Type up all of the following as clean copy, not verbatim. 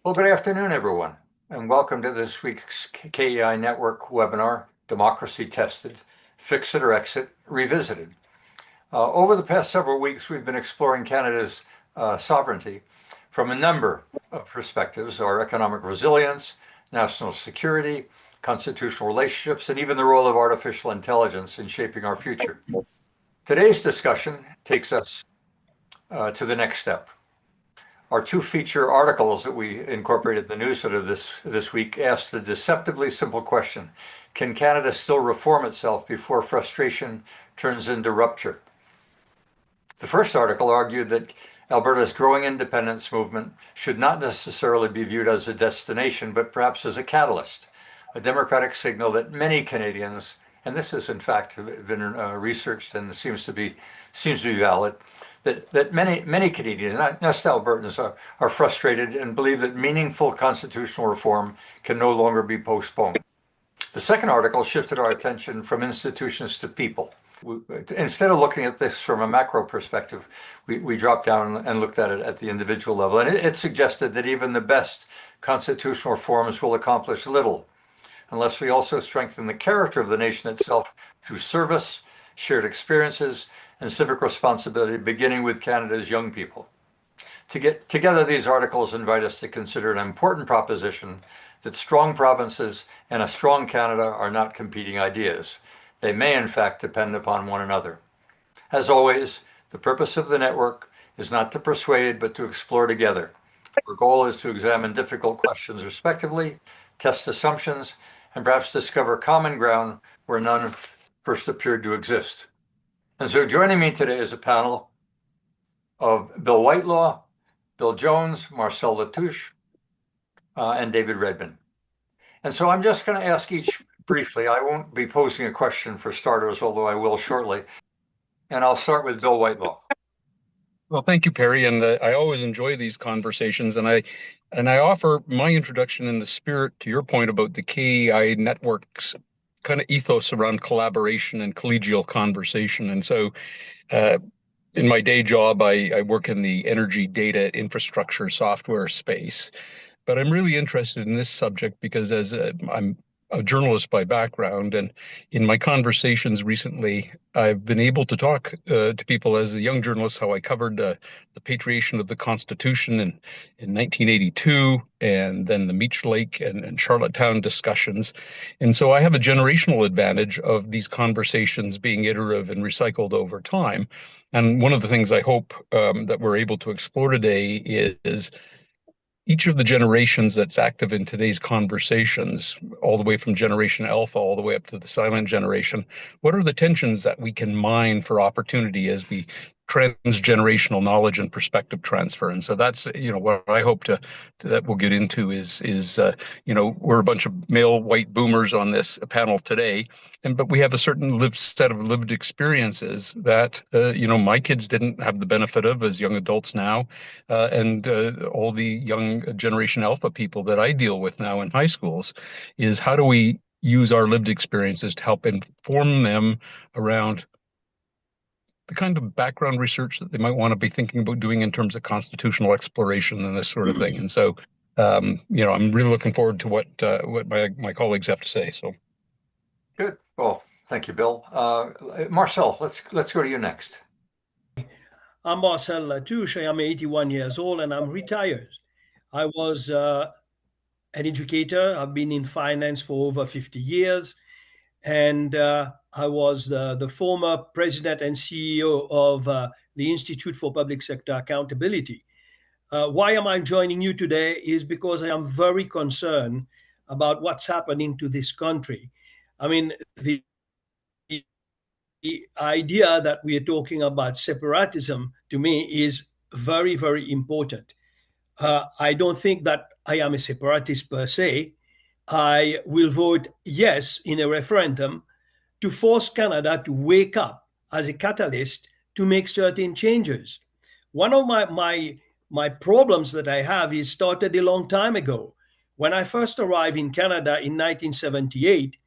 Well, good afternoon, everyone, and welcome to this week's KEI Network webinar, Democracy Tested, Fix It or Exit, Revisited. Over the past several weeks, we've been exploring Canada's sovereignty from a number of perspectives: our economic resilience, national security, constitutional relationships, and even the role of artificial intelligence in shaping our future. Today's discussion takes us to the next step. Our two feature articles that we incorporated in the newsletter this week asked the deceptively simple question: can Canada still reform itself before frustration turns into rupture? The first article argued that Alberta's growing independence movement should not necessarily be viewed as a destination, but perhaps as a catalyst, a democratic signal that many Canadians, and this has in fact been researched and seems to be valid, that many Canadians, not just Albertans, are frustrated and believe that meaningful constitutional reform can no longer be postponed. The second article shifted our attention from institutions to people. Instead of looking at this from a macro perspective, we dropped down and looked at it at the individual level. And it suggested that even the best constitutional reforms will accomplish little unless we also strengthen the character of the nation itself through service, shared experiences, and civic responsibility, beginning with Canada's young people. Together, these articles invite us to consider an important proposition that strong provinces and a strong Canada are not competing ideas. They may, in fact, depend upon one another. As always, the purpose of the network is not to persuade, but to explore together. Our goal is to examine difficult questions respectively, test assumptions, and perhaps discover common ground where none first appeared to exist. And so joining me today is a panel of Bill Whitelaw, Bill Jones, Marcel LaTouche, and David Redman. And so I'm just going to ask each briefly. I won't be posing a question for starters, although I will shortly. And I'll start with Bill Whitelaw. Well, thank you, Perry. And I always enjoy these conversations. And I offer my introduction in the spirit to your point about the KEI Network's kind of ethos around collaboration and collegial conversation. And so, in my day job, I work in the energy data infrastructure software space. But I'm really interested in this subject because I'm a journalist by background, and in my conversations recently, I've been able to talk to people as a young journalist how I covered the patriation of the Constitution in 1982, and then the Meech Lake and Charlottetown discussions. And so I have a generational advantage of these conversations being iterative and recycled over time. And one of the things I hope that we're able to explore today is each of the generations that's active in today's conversations, all the way from Generation Alpha all the way up to the silent generation, what are the tensions that we can mine for opportunity as we transgenerational knowledge and perspective transfer? And so that's, what I hope that we'll get into is we're a bunch of male white boomers on this panel today, but we have a certain set of lived experiences that my kids didn't have the benefit of as young adults now, and all the young Generation Alpha people that I deal with now in high schools, is how do we use our lived experiences to help inform them around the kind of background research that they might want to be thinking about doing in terms of constitutional exploration and this sort of thing. And so, I'm really looking forward to what my colleagues have to say. So, good. Well, thank you, Bill. Marcel, let's go to you next. I'm Marcel LaTouche. I am 81 years old and I'm retired. I was an educator. I've been in finance for over 50 years. And I was the former president and CEO of the Institute for Public Sector Accountability. Why am I joining you today is because I am very concerned about what's happening to this country. I mean, the idea that we are talking about separatism to me is very, very important. I don't think that I am a separatist per se. I will vote yes in a referendum to force Canada to wake up as a catalyst to make certain changes. One of my problems that I have is started a long time ago. When I first arrived in Canada in 1978,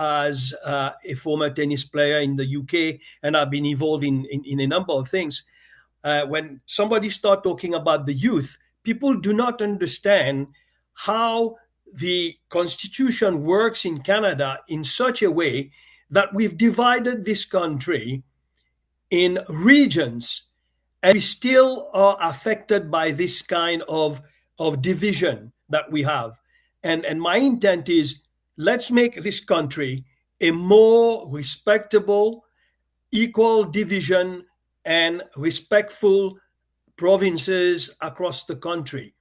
as a former tennis player in the UK, and I've been involved in a number of things. When somebody start talking about the youth, people do not understand how the Constitution works in Canada in such a way that we've divided this country in regions, and we still are affected by this kind of division that we have. And my intent is, let's make this country a more respectable, equal division and respectful provinces across the country.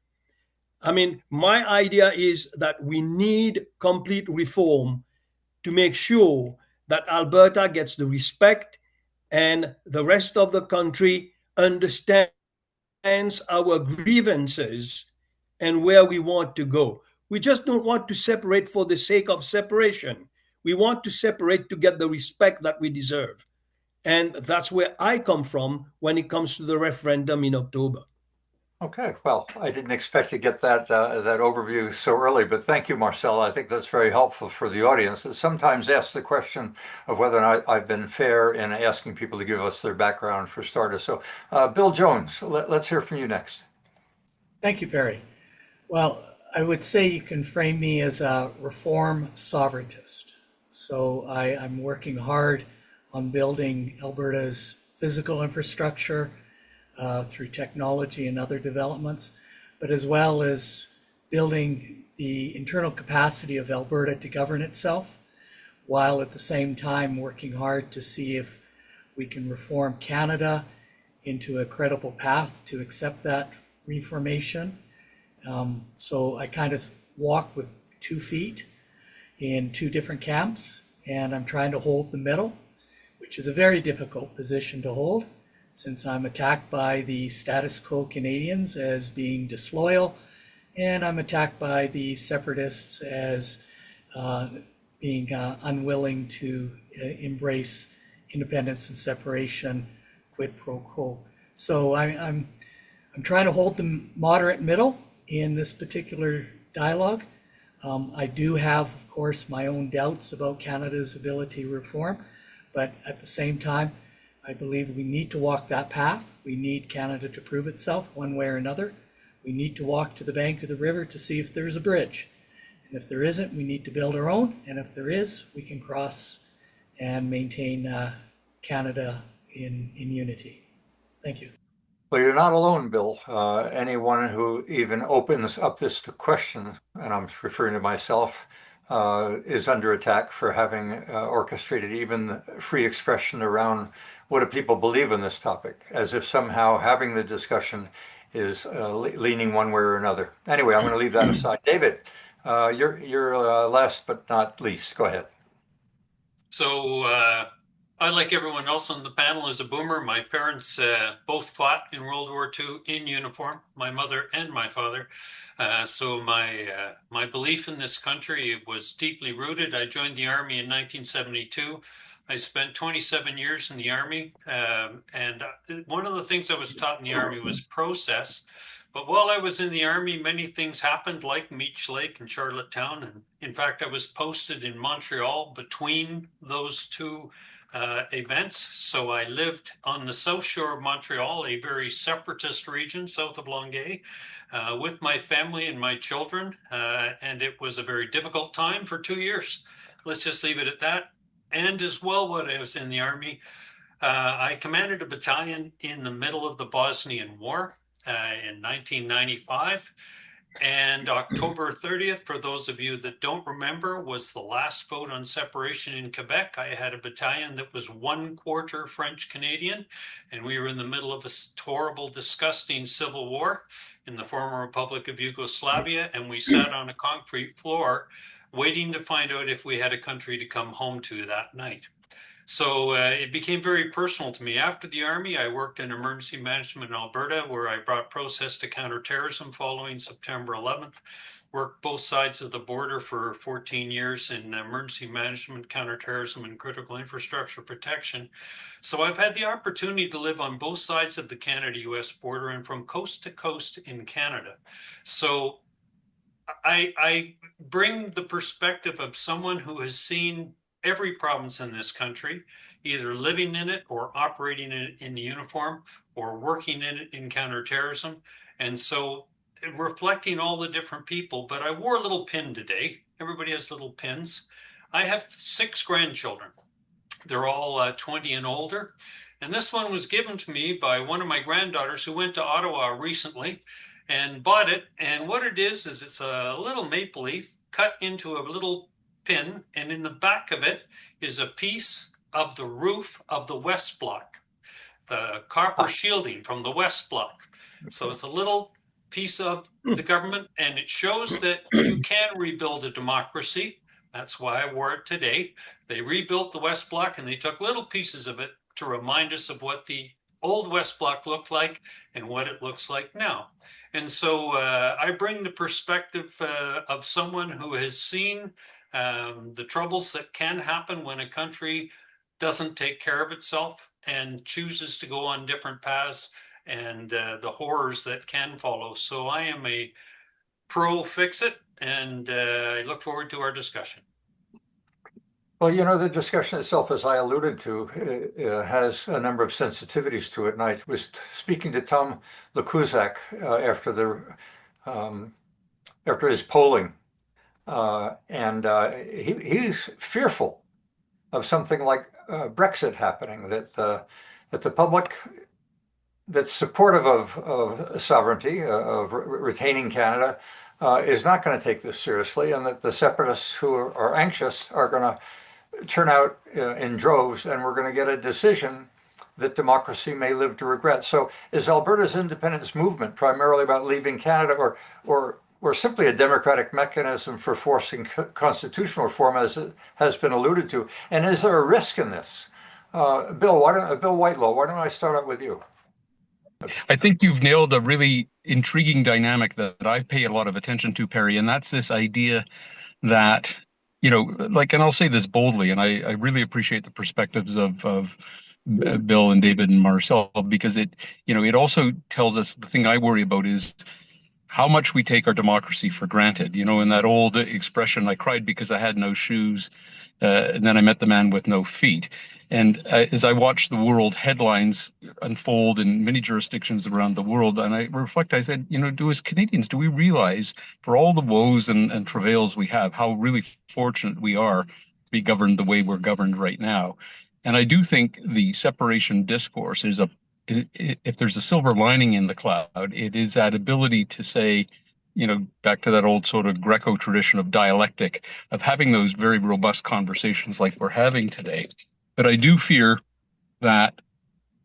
I mean, my idea is that we need complete reform to make sure that Alberta gets the respect and the rest of the country understands our grievances and where we want to go. We just don't want to separate for the sake of separation. We want to separate to get the respect that we deserve. And that's where I come from when it comes to the referendum in October. Okay, well, I didn't expect to get that overview so early, but thank you, Marcel. I think that's very helpful for the audience. It sometimes asks the question of whether or not I've been fair in asking people to give us their background for starters. So, Bill Jones, let's hear from you next. Thank you, Perry. Well, I would say you can frame me as a reform sovereigntist. So I'm working hard on building Alberta's physical infrastructure through technology and other developments, but as well as building the internal capacity of Alberta to govern itself, while at the same time working hard to see if we can reform Canada into a credible path to accept that reformation. So I kind of walk with 2 feet in 2 different camps, and I'm trying to hold the middle, which is a very difficult position to hold, since I'm attacked by the status quo Canadians as being disloyal, and I'm attacked by the separatists as being unwilling to embrace independence and separation, quid pro quo. So I'm trying to hold the moderate middle in this particular dialogue. I do have, of course, my own doubts about Canada's ability to reform, but at the same time, I believe we need to walk that path. We need Canada to prove itself one way or another. We need to walk to the bank of the river to see if there's a bridge. And if there isn't, we need to build our own. And if there is, we can cross and maintain Canada in unity. Thank you. Well, you're not alone, Bill. Anyone who even opens up this to question, and I'm referring to myself, is under attack for having orchestrated even free expression around what do people believe in this topic, as if somehow having the discussion is leaning one way or another. Anyway, I'm going to leave that aside. David, you're last but not least. Go ahead. So I, like everyone else on the panel, is a boomer. My parents both fought in World War II in uniform, my mother and my father. So my belief in this country was deeply rooted. I joined the Army in 1972. I spent 27 years in the Army. And one of the things I was taught in the Army was process. But while I was in the Army, many things happened, like Meech Lake and Charlottetown. And in fact, I was posted in Montreal between those 2 events. So I lived on the south shore of Montreal, a very separatist region south of Longueuil, with my family and my children. And it was a very difficult time for 2 years. Let's just leave it at that. And as well, when I was in the Army, I commanded a battalion in the middle of the Bosnian War in 1995. And October 30th, for those of you that don't remember, was the last vote on separation in Quebec. I had a battalion that was 1/4 French Canadian, and we were in the middle of a horrible, disgusting civil war in the former Republic of Yugoslavia, and we sat on a concrete floor waiting to find out if we had a country to come home to that night. So it became very personal to me. After the Army, I worked in emergency management in Alberta, where I brought process to counterterrorism following September 11th. Worked both sides of the border for 14 years in emergency management, counterterrorism, and critical infrastructure protection. So I've had the opportunity to live on both sides of the Canada-US border and from coast to coast in Canada. So I bring the perspective of someone who has seen every province in this country, either living in it or operating in it in uniform or working in it in counterterrorism. And so reflecting all the different people, but I wore a little pin today. Everybody has little pins. I have 6 grandchildren. They're all 20 and older. And this one was given to me by one of my granddaughters who went to Ottawa recently and bought it. And what it is it's a little maple leaf cut into a little pin. And in the back of it is a piece of the roof of the West Block, the copper shielding from the West Block. So it's a little piece of the government, and it shows that you can rebuild a democracy. That's why I wore it today. They rebuilt the West Block, and they took little pieces of it to remind us of what the old West Block looked like and what it looks like now. And so I bring the perspective of someone who has seen the troubles that can happen when a country doesn't take care of itself and chooses to go on different paths, and the horrors that can follow. So I am a pro fix-it, and I look forward to our discussion. Well, you know, the discussion itself, as I alluded to, has a number of sensitivities to it. And I was speaking to Tom Lekuzak after his polling, and he's fearful of something like Brexit happening, that the public that's supportive of sovereignty, of retaining Canada, is not going to take this seriously, and that the separatists who are anxious are going to turn out in droves, and we're going to get a decision that democracy may live to regret. So is Alberta's independence movement primarily about leaving Canada, or simply a democratic mechanism for forcing constitutional reform, as it has been alluded to? And is there a risk in this? Bill Whitelaw, why don't I start out with you? I think you've nailed a really intriguing dynamic that I pay a lot of attention to, Perry, and that's this idea that, you know, like, and I'll say this boldly, and I really appreciate the perspectives of Bill and David and Marcel, because it, you know, it also tells us, the thing I worry about is how much we take our democracy for granted. You know, in that old expression, I cried because I had no shoes, and then I met the man with no feet. And as I watched the world headlines unfold in many jurisdictions around the world, and I reflect, I said, you know, as Canadians, do we realize, for all the woes and travails we have, how really fortunate we are to be governed the way we're governed right now? And I do think the separation discourse is if there's a silver lining in the cloud, it is that ability to say, you know, back to that old sort of Greco tradition of dialectic, of having those very robust conversations like we're having today. But I do fear that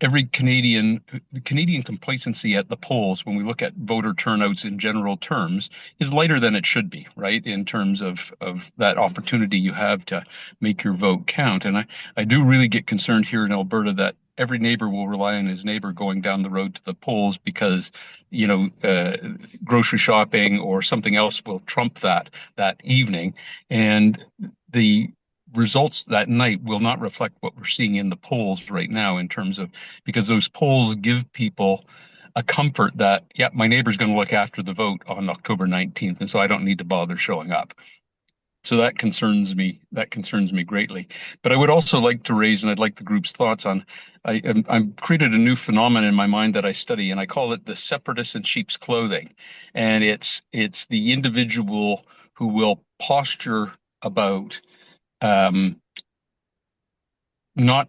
the Canadian complacency at the polls, when we look at voter turnouts in general terms, is lighter than it should be, right? In terms of that opportunity you have to make your vote count. And I do really get concerned here in Alberta that every neighbor will rely on his neighbor going down the road to the polls because, you know, grocery shopping or something else will trump that evening. And the results that night will not reflect what we're seeing in the polls right now, in terms of, because those polls give people a comfort that, yeah, my neighbor's going to look after the vote on October 19th, and so I don't need to bother showing up. So that concerns me. That concerns me greatly. But I would also like to raise, and I'd like the group's thoughts on, I've created a new phenomenon in my mind that I study, and I call it the separatist in sheep's clothing. And it's the individual who will posture about not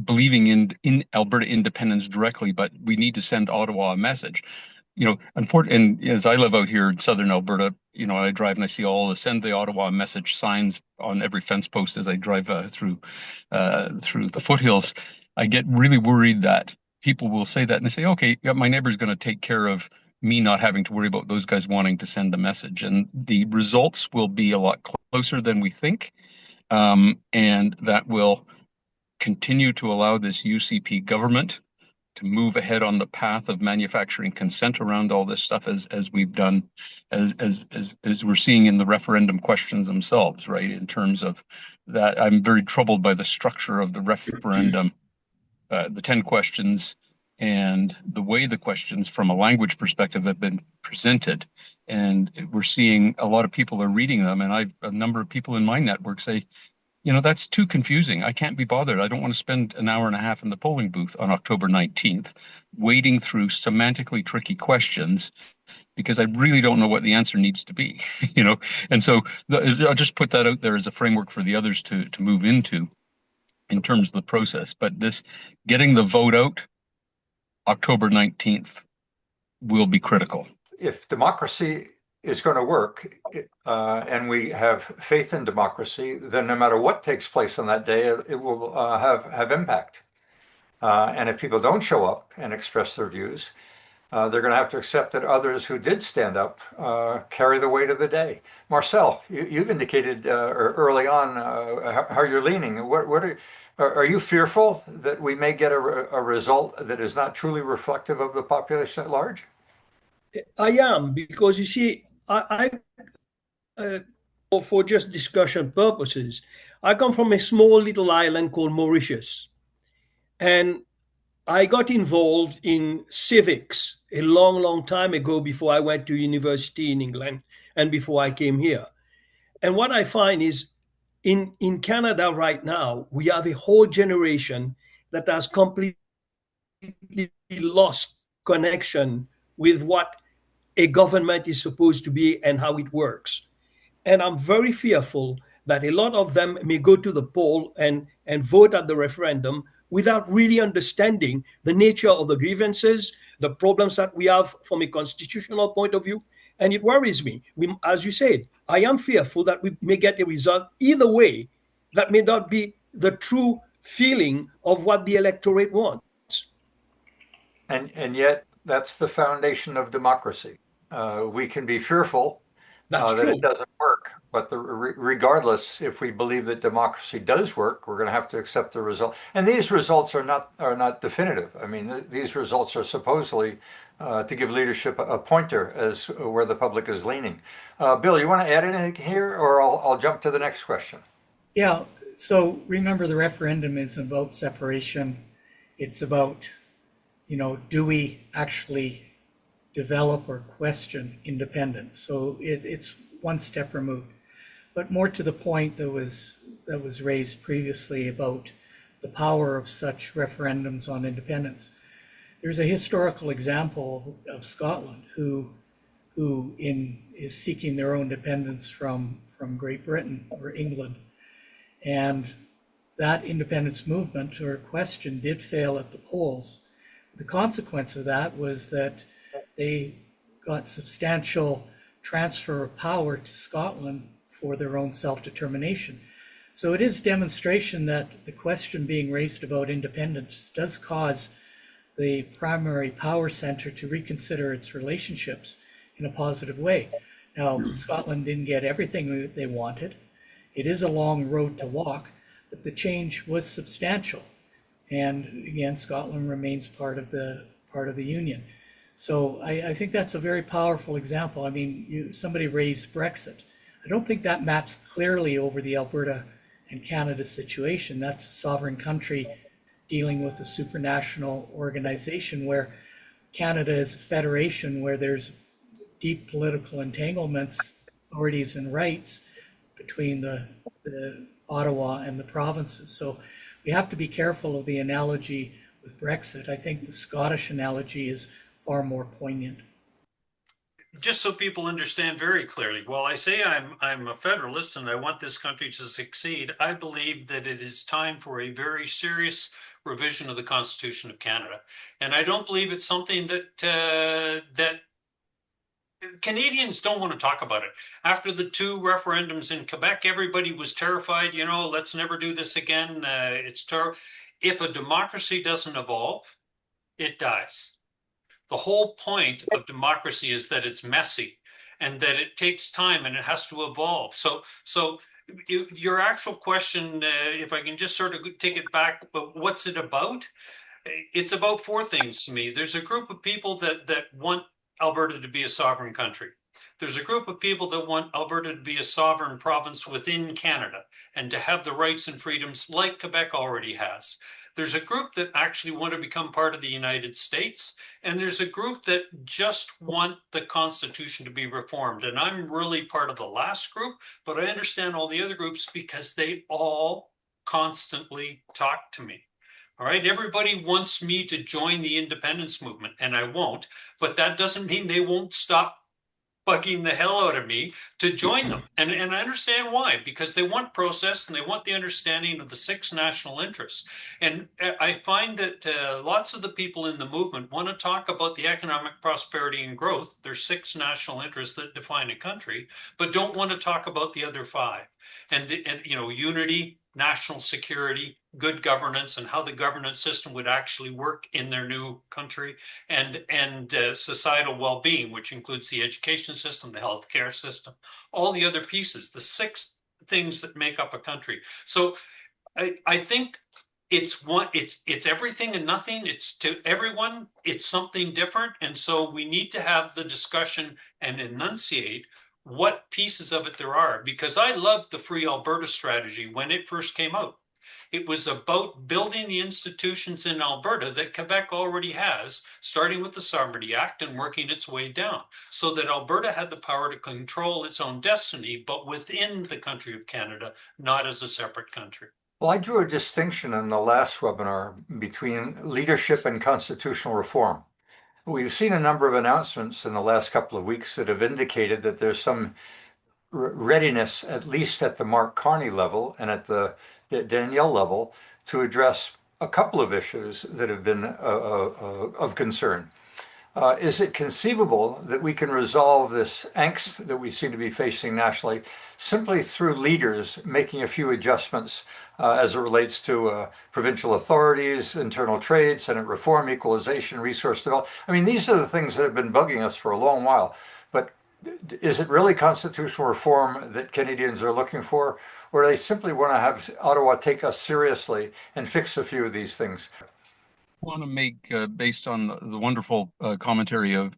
believing in Alberta independence directly, but we need to send Ottawa a message. You know, and as I live out here in southern Alberta, you know, I drive and I see all the "Send the Ottawa message" signs on every fence post as I drive through the foothills. I get really worried that people will say that and they say, okay, yeah, my neighbor's going to take care of me not having to worry about those guys wanting to send the message. And the results will be a lot closer than we think. And that will continue to allow this UCP government to move ahead on the path of manufacturing consent around all this stuff, as we've done, as we're seeing in the referendum questions themselves, right? In terms of that, I'm very troubled by the structure of the referendum, the 10 questions, and the way the questions from a language perspective have been presented. And we're seeing a lot of people are reading them, and a number of people in my network say, That's too confusing. I can't be bothered. I don't want to spend an hour and a half in the polling booth on October 19th wading through semantically tricky questions because I really don't know what the answer needs to be, And so I'll just put that out there as a framework for the others to move into in terms of the process. But this getting the vote out October 19th will be critical. If democracy is going to work, and we have faith in democracy, then no matter what takes place on that day, it will have impact. And if people don't show up and express their views, they're going to have to accept that others who did stand up carry the weight of the day. Marcel, you've indicated early on how you're leaning. Are you fearful that we may get a result that is not truly reflective of the population at large? I am, because you see, for just discussion purposes, I come from a small little island called Mauritius, and I got involved in civics a long, long time ago before I went to university in England and before I came here. And what I find is in Canada right now, we have a whole generation that has completely lost connection with what a government is supposed to be and how it works. And I'm very fearful that a lot of them may go to the poll and vote at the referendum without really understanding the nature of the grievances, the problems that we have from a constitutional point of view. And it worries me. As you said, I am fearful that we may get a result either way that may not be the true feeling of what the electorate wants. And yet, that's the foundation of democracy. We can be fearful That's that it true. doesn't work, but regardless, if we believe that democracy does work, we're going to have to accept the result. And these results are not definitive. I mean, these results are supposedly to give leadership a pointer as where the public is leaning. Bill, you want to add anything here, or I'll jump to the next question? Yeah, so remember the referendum is about separation. It's about, do we actually develop or question independence? So it's one step removed. But more to the point that was raised previously about the power of such referendums on independence. There's a historical example of Scotland who is seeking their own independence from Great Britain or England. And that independence movement or question did fail at the polls. The consequence of that was that they got substantial transfer of power to Scotland for their own self-determination. So it is demonstration that the question being raised about independence does cause the primary power center to reconsider its relationships in a positive way. Now, Scotland didn't get everything they wanted. It is a long road to walk, but the change was substantial. And again, Scotland remains part of the union. So I think that's a very powerful example. I mean, somebody raised Brexit. I don't think that maps clearly over the Alberta and Canada situation. That's a sovereign country dealing with a supranational organization, where Canada is a federation where there's deep political entanglements, authorities and rights between the Ottawa and the provinces. So we have to be careful of the analogy with Brexit. I think the Scottish analogy is far more poignant. Just so people understand very clearly, while I say I'm a federalist and I want this country to succeed, I believe that it is time for a very serious revision of the Constitution of Canada. And I don't believe it's something that Canadians don't want to talk about it. After the two referendums in Quebec, everybody was terrified, let's never do this again. It's terrible. If a democracy doesn't evolve, it dies. The whole point of democracy is that it's messy and that it takes time and it has to evolve. So your actual question, if I can just sort of take it back, but what's it about? It's about four things to me. There's a group of people that want Alberta to be a sovereign country. There's a group of people that want Alberta to be a sovereign province within Canada and to have the rights and freedoms like Quebec already has. There's a group that actually want to become part of the United States, and there's a group that just want the Constitution to be reformed. And I'm really part of the last group, but I understand all the other groups because they all constantly talk to me. All right, everybody wants me to join the independence movement, and I won't, but that doesn't mean they won't stop bugging the hell out of me to join them. And I understand why, because they want process and they want the understanding of the six national interests. And I find that lots of the people in the movement want to talk about the economic prosperity and growth. There's six national interests that define a country, but don't want to talk about the other five. And you know, unity, national security, good governance, and how the governance system would actually work in their new country, and societal well-being, which includes the education system, the healthcare system, all the other pieces, the six things that make up a country. So I think it's everything and nothing. It's to everyone, it's something different. And so we need to have the discussion and enunciate what pieces of it there are, because I loved the Free Alberta strategy when it first came out. It was about building the institutions in Alberta that Quebec already has, starting with the Sovereignty Act and working its way down, so that Alberta had the power to control its own destiny, but within the country of Canada, not as a separate country. Well, I drew a distinction in the last webinar between leadership and constitutional reform. We've seen a number of announcements in the last couple of weeks that have indicated that there's some readiness, at least at the Mark Carney level and at the Danielle level, to address a couple of issues that have been of concern. Is it conceivable that we can resolve this angst that we seem to be facing nationally simply through leaders making a few adjustments as it relates to provincial authorities, internal trade, Senate reform, equalization, resource development? I mean, these are the things that have been bugging us for a long while. But is it really constitutional reform that Canadians are looking for, or do they simply want to have Ottawa take us seriously and fix a few of these things? I want to make, based on the wonderful commentary of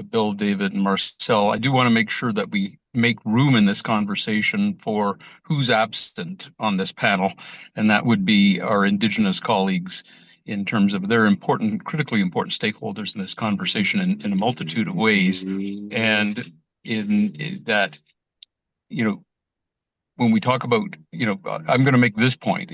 Bill, David, and Marcel, I do want to make sure that we make room in this conversation for who's absent on this panel, and that would be our Indigenous colleagues in terms of their important, critically important stakeholders in this conversation in a multitude of ways. And in that, you know, when we talk about, you know, I'm going to make this point.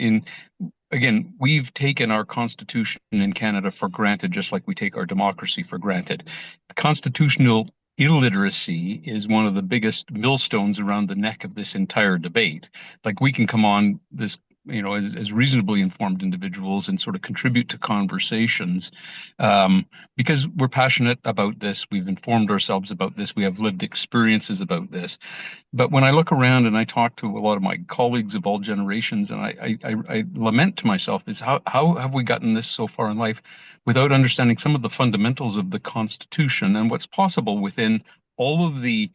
Again, we've taken our constitution in Canada for granted, just like we take our democracy for granted. Constitutional illiteracy is one of the biggest millstones around the neck of this entire debate. Like, we can come on this, you know, as reasonably informed individuals and sort of contribute to conversations because we're passionate about this. We've informed ourselves about this. We have lived experiences about this. But when I look around and I talk to a lot of my colleagues of all generations, and I lament to myself, is how have we gotten this so far in life without understanding some of the fundamentals of the Constitution and what's possible within all of the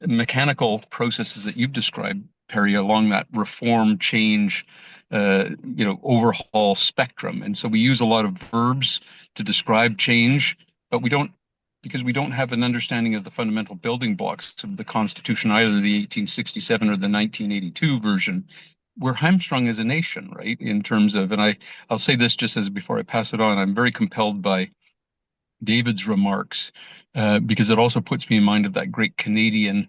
mechanical processes that you've described, Perry, along that reform, change, you know, overhaul spectrum. And so we use a lot of verbs to describe change, but we don't, because we don't have an understanding of the fundamental building blocks of the Constitution, either the 1867 or the 1982 version. We're hamstrung as a nation, right? In terms of, and I'll say this just as before I pass it on, I'm very compelled by David's remarks because it also puts me in mind of that great Canadian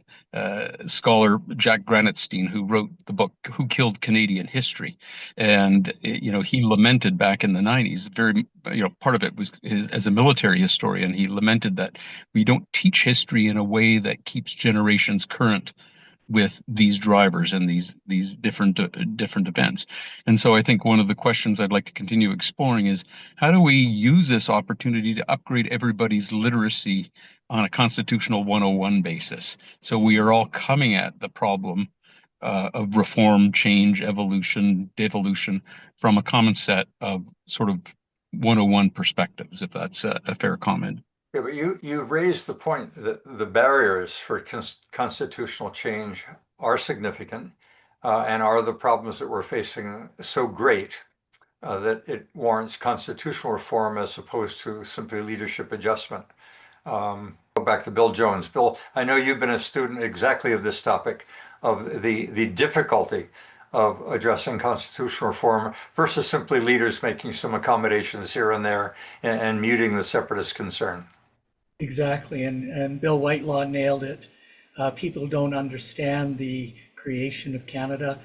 scholar Jack Granatstein, who wrote the book "Who Killed Canadian History," and you know, he lamented back in the 90s. Very, you know, part of it was as a military historian, he lamented that we don't teach history in a way that keeps generations current with these drivers and these different events. And so I think one of the questions I'd like to continue exploring is, how do we use this opportunity to upgrade everybody's literacy on a constitutional 101 basis, so we are all coming at the problem of reform, change, evolution, devolution from a common set of sort of 101 perspectives, if that's a fair comment. Yeah, but you've raised the point that the barriers for constitutional change are significant and are the problems that we're facing so great that it warrants constitutional reform as opposed to simply leadership adjustment. Go back to Bill Jones. Bill, I know you've been a student exactly of this topic, of the difficulty of addressing constitutional reform versus simply leaders making some accommodations here and there and muting the separatist concern. Exactly, and Bill Whitelaw nailed it. People don't understand the creation of Canada.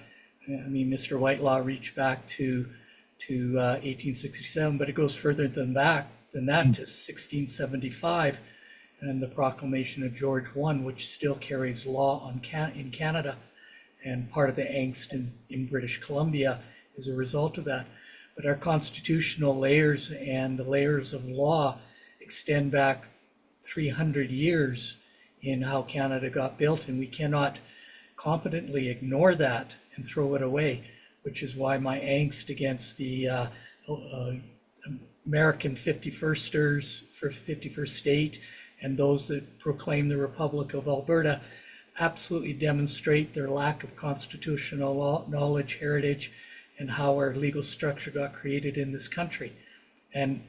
I mean, Mr. Whitelaw reached back to 1867, but it goes further than that to 1675 and the proclamation of George I, which still carries law in Canada. And part of the angst in British Columbia is a result of that. But our constitutional layers and the layers of law extend back 300 years in how Canada got built, and we cannot competently ignore that and throw it away, which is why my angst against the American 51sters for 51st state and those that proclaim the Republic of Alberta absolutely demonstrate their lack of constitutional knowledge, heritage, and how our legal structure got created in this country. And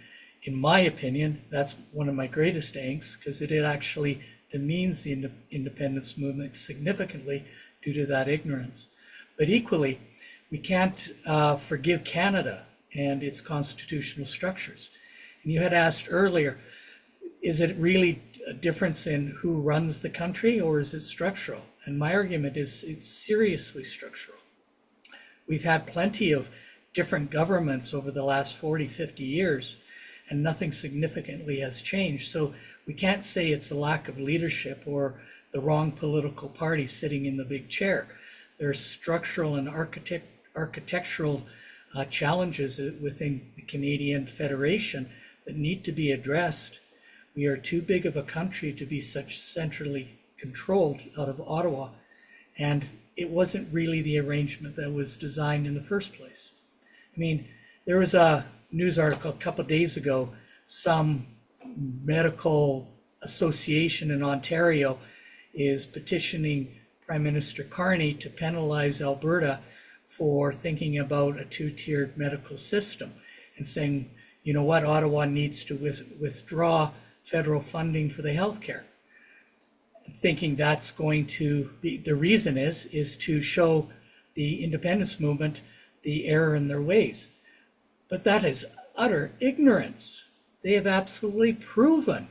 in my opinion, that's one of my greatest angst, because it actually demeans the independence movement significantly due to that ignorance. But equally, we can't forgive Canada and its constitutional structures. And you had asked earlier, is it really a difference in who runs the country, or is it structural? And my argument is it's seriously structural. We've had plenty of different governments over the last 40, 50 years, and nothing significantly has changed. So we can't say it's a lack of leadership or the wrong political party sitting in the big chair. There's structural and architectural challenges within the Canadian Federation that need to be addressed. We are too big of a country to be such centrally controlled out of Ottawa, and it wasn't really the arrangement that was designed in the first place. I mean, there was a news article a couple of days ago, some medical association in Ontario is petitioning Prime Minister Carney to penalize Alberta for thinking about a two-tiered medical system and saying, you know what, Ottawa needs to withdraw federal funding for the healthcare. Thinking that's going to be, the reason is to show the independence movement the error in their ways. But that is utter ignorance. They have absolutely proven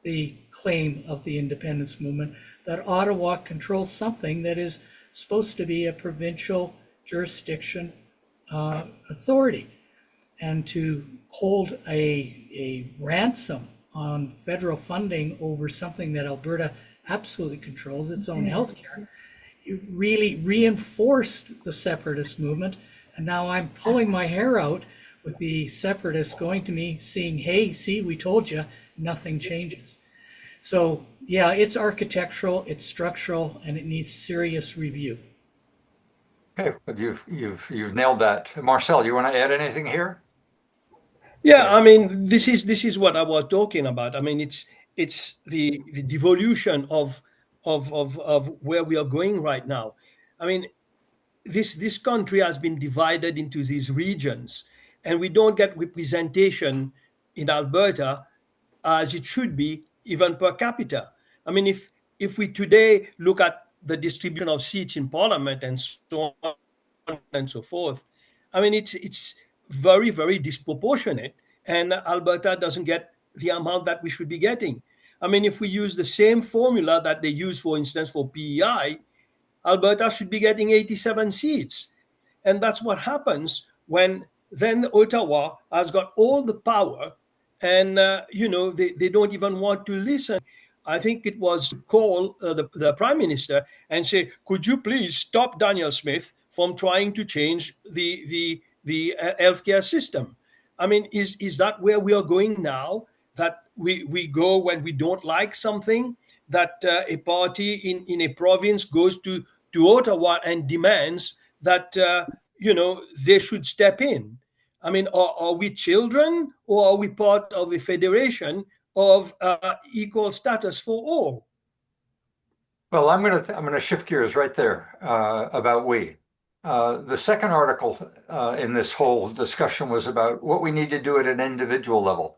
the claim of the independence movement that Ottawa controls something that is supposed to be a provincial jurisdiction authority. And to hold a ransom on federal funding over something that Alberta absolutely controls, its own healthcare, it really reinforced the separatist movement. And now I'm pulling my hair out with the separatists going to me saying, hey, see, we told you, nothing changes. So yeah, it's architectural, it's structural, and it needs serious review. Okay, but you've nailed that. Marcel, you want to add anything here? Yeah, I mean, this is what I was talking about. I mean, it's the devolution of where we are going right now. I mean, this country has been divided into these regions, and we don't get representation in Alberta as it should be, even per capita. I mean, if we today look at the distribution of seats in Parliament and so on and so forth, I mean, it's very, very disproportionate, and Alberta doesn't get the amount that we should be getting. I mean, if we use the same formula that they use, for instance, for PEI, Alberta should be getting 87 seats. And that's what happens when then Ottawa has got all the power and, they don't even want to listen. I think it was call the Prime Minister and say, could you please stop Daniel Smith from trying to change the healthcare system? I mean, is that where we are going now? That we go when we don't like something, that a party in a province goes to Ottawa and demands that, they should step in. I mean, are we children, or are we part of a federation of equal status for all? Well, I'm gonna shift gears right there about we. The second article in this whole discussion was about what we need to do at an individual level.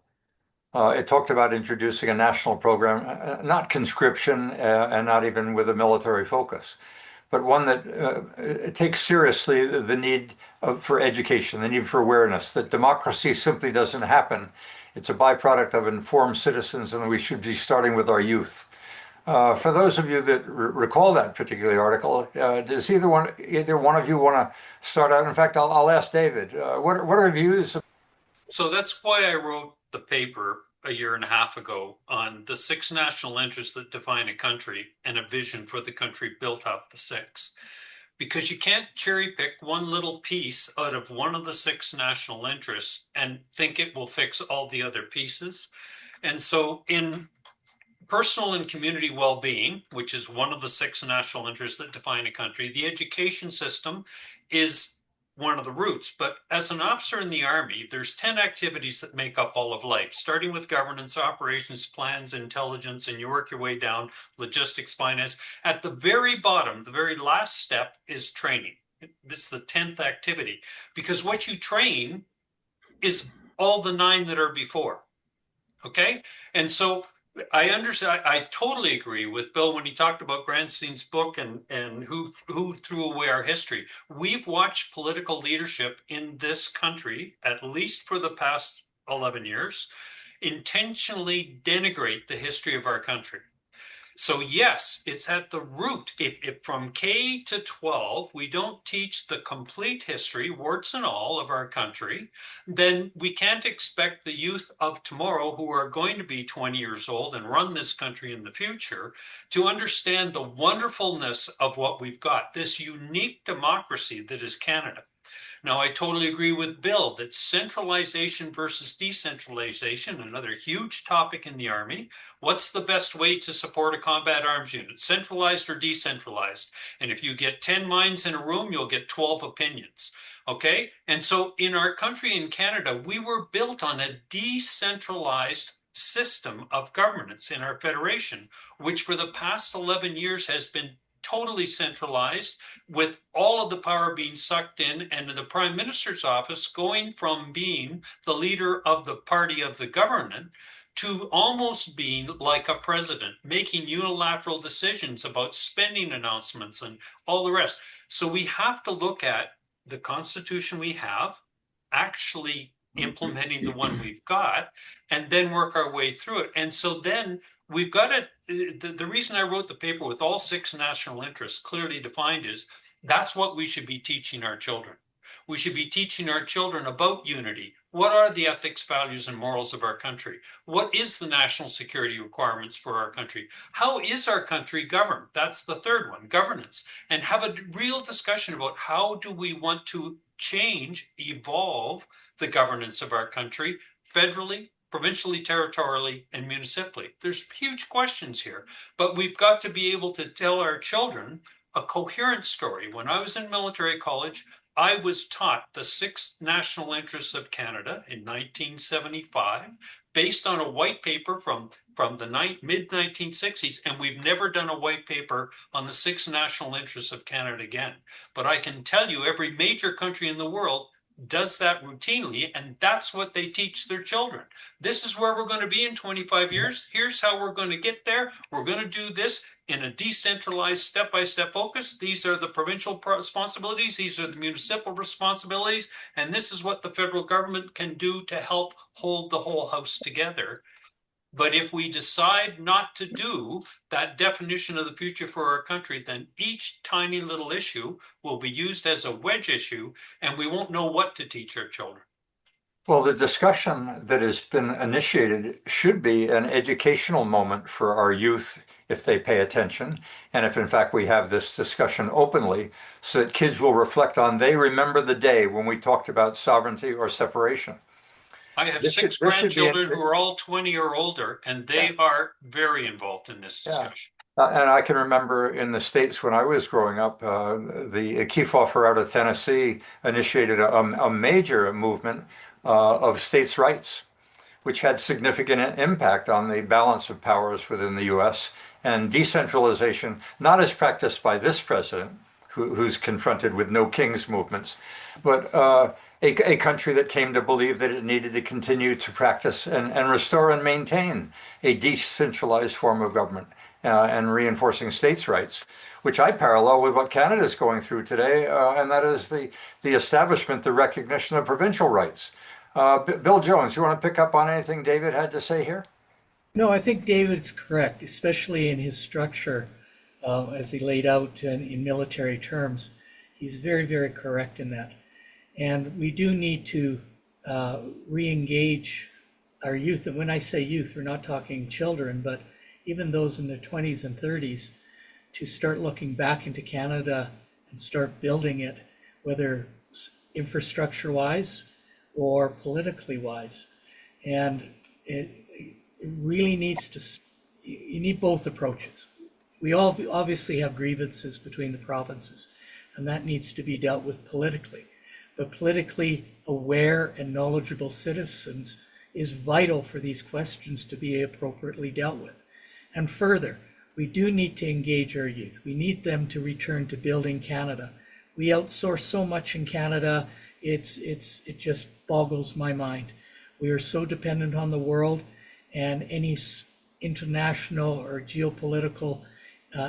It talked about introducing a national program, not conscription and not even with a military focus, but one that takes seriously the need for education, the need for awareness, that democracy simply doesn't happen. It's a byproduct of informed citizens, and we should be starting with our youth. For those of you that recall that particular article, does either one of you want to start out? In fact, I'll ask David. What are views? So that's why I wrote the paper a year and a half ago on the 6 national interests that define a country and a vision for the country built off the 6. Because you can't cherry pick one little piece out of one of the 6 national interests and think it will fix all the other pieces. And so in personal and community well-being, which is one of the 6 national interests that define a country, the education system is one of the roots. But as an officer in the Army, there's 10 activities that make up all of life, starting with governance, operations, plans, intelligence, and you work your way down, logistics, finance. At the very bottom, the very last step is training. This is the 10th activity, because what you train is all the 9 that are before. Okay? And so I understand. I totally agree with Bill when he talked about Granstein's book and who threw away our history. We've watched political leadership in this country, at least for the past 11 years, intentionally denigrate the history of our country. So yes, it's at the root. If from K to 12, we don't teach the complete history, warts and all, of our country, then we can't expect the youth of tomorrow, who are going to be 20 years old and run this country in the future, to understand the wonderfulness of what we've got, this unique democracy that is Canada. Now, I totally agree with Bill that centralization versus decentralization, another huge topic in the Army. What's the best way to support a combat arms unit, centralized or decentralized? And if you get 10 minds in a room, you'll get 12 opinions. Okay? And so in our country, in Canada, we were built on a decentralized system of governance in our federation, which for the past 11 years has been totally centralized, with all of the power being sucked in, and the Prime Minister's office going from being the leader of the party of the government to almost being like a president, making unilateral decisions about spending announcements and all the rest. So we have to look at the Constitution we have, actually implementing the one we've got, and then work our way through it. And so then we've got to, the reason I wrote the paper with all 6 national interests clearly defined is that's what we should be teaching our children. We should be teaching our children about unity. What are the ethics, values, and morals of our country? What is the national security requirements for our country? How is our country governed? That's the third one, governance. And have a real discussion about how do we want to change, evolve the governance of our country federally, provincially, territorially, and municipally. There's huge questions here, but we've got to be able to tell our children a coherent story. When I was in military college, I was taught the 6 national interests of Canada in 1975, based on a white paper from the mid-1960s, and we've never done a white paper on the 6 national interests of Canada again. But I can tell you every major country in the world does that routinely, and that's what they teach their children. This is where we're going to be in 25 years. Here's how we're going to get there. We're going to do this in a decentralized step-by-step focus. These are the provincial responsibilities. These are the municipal responsibilities. And this is what the federal government can do to help hold the whole house together. But if we decide not to do that definition of the future for our country, then each tiny little issue will be used as a wedge issue, and we won't know what to teach our children. Well, the discussion that has been initiated should be an educational moment for our youth if they pay attention, and if in fact we have this discussion openly, so that kids will reflect on, they remember the day when we talked about sovereignty or separation. I have 6 grandchildren who are all 20 or older, and they are very involved in this discussion. And I can remember in the States when I was growing up, the Kefauver out of Tennessee initiated a major movement of states' rights, which had significant impact on the balance of powers within the U.S. and decentralization, not as practiced by this president, who's confronted with no kings movements, but a country that came to believe that it needed to continue to practice and restore and maintain a decentralized form of government. and reinforcing states' rights, which I parallel with what Canada is going through today, and that is the establishment, the recognition of provincial rights. Bill Jones, you want to pick up on anything David had to say here? No, I think David's correct, especially in his structure as he laid out in military terms. He's very, very correct in that. And we do need to re-engage our youth. And when I say youth, we're not talking children, but even those in their 20s and 30s, to start looking back into Canada and start building it, whether infrastructure-wise or politically wise. And it really needs to, you need both approaches. We all obviously have grievances between the provinces, and that needs to be dealt with politically. But politically aware and knowledgeable citizens is vital for these questions to be appropriately dealt with. And further, we do need to engage our youth. We need them to return to building Canada. We outsource so much in Canada, it just boggles my mind. We are so dependent on the world, and any international or geopolitical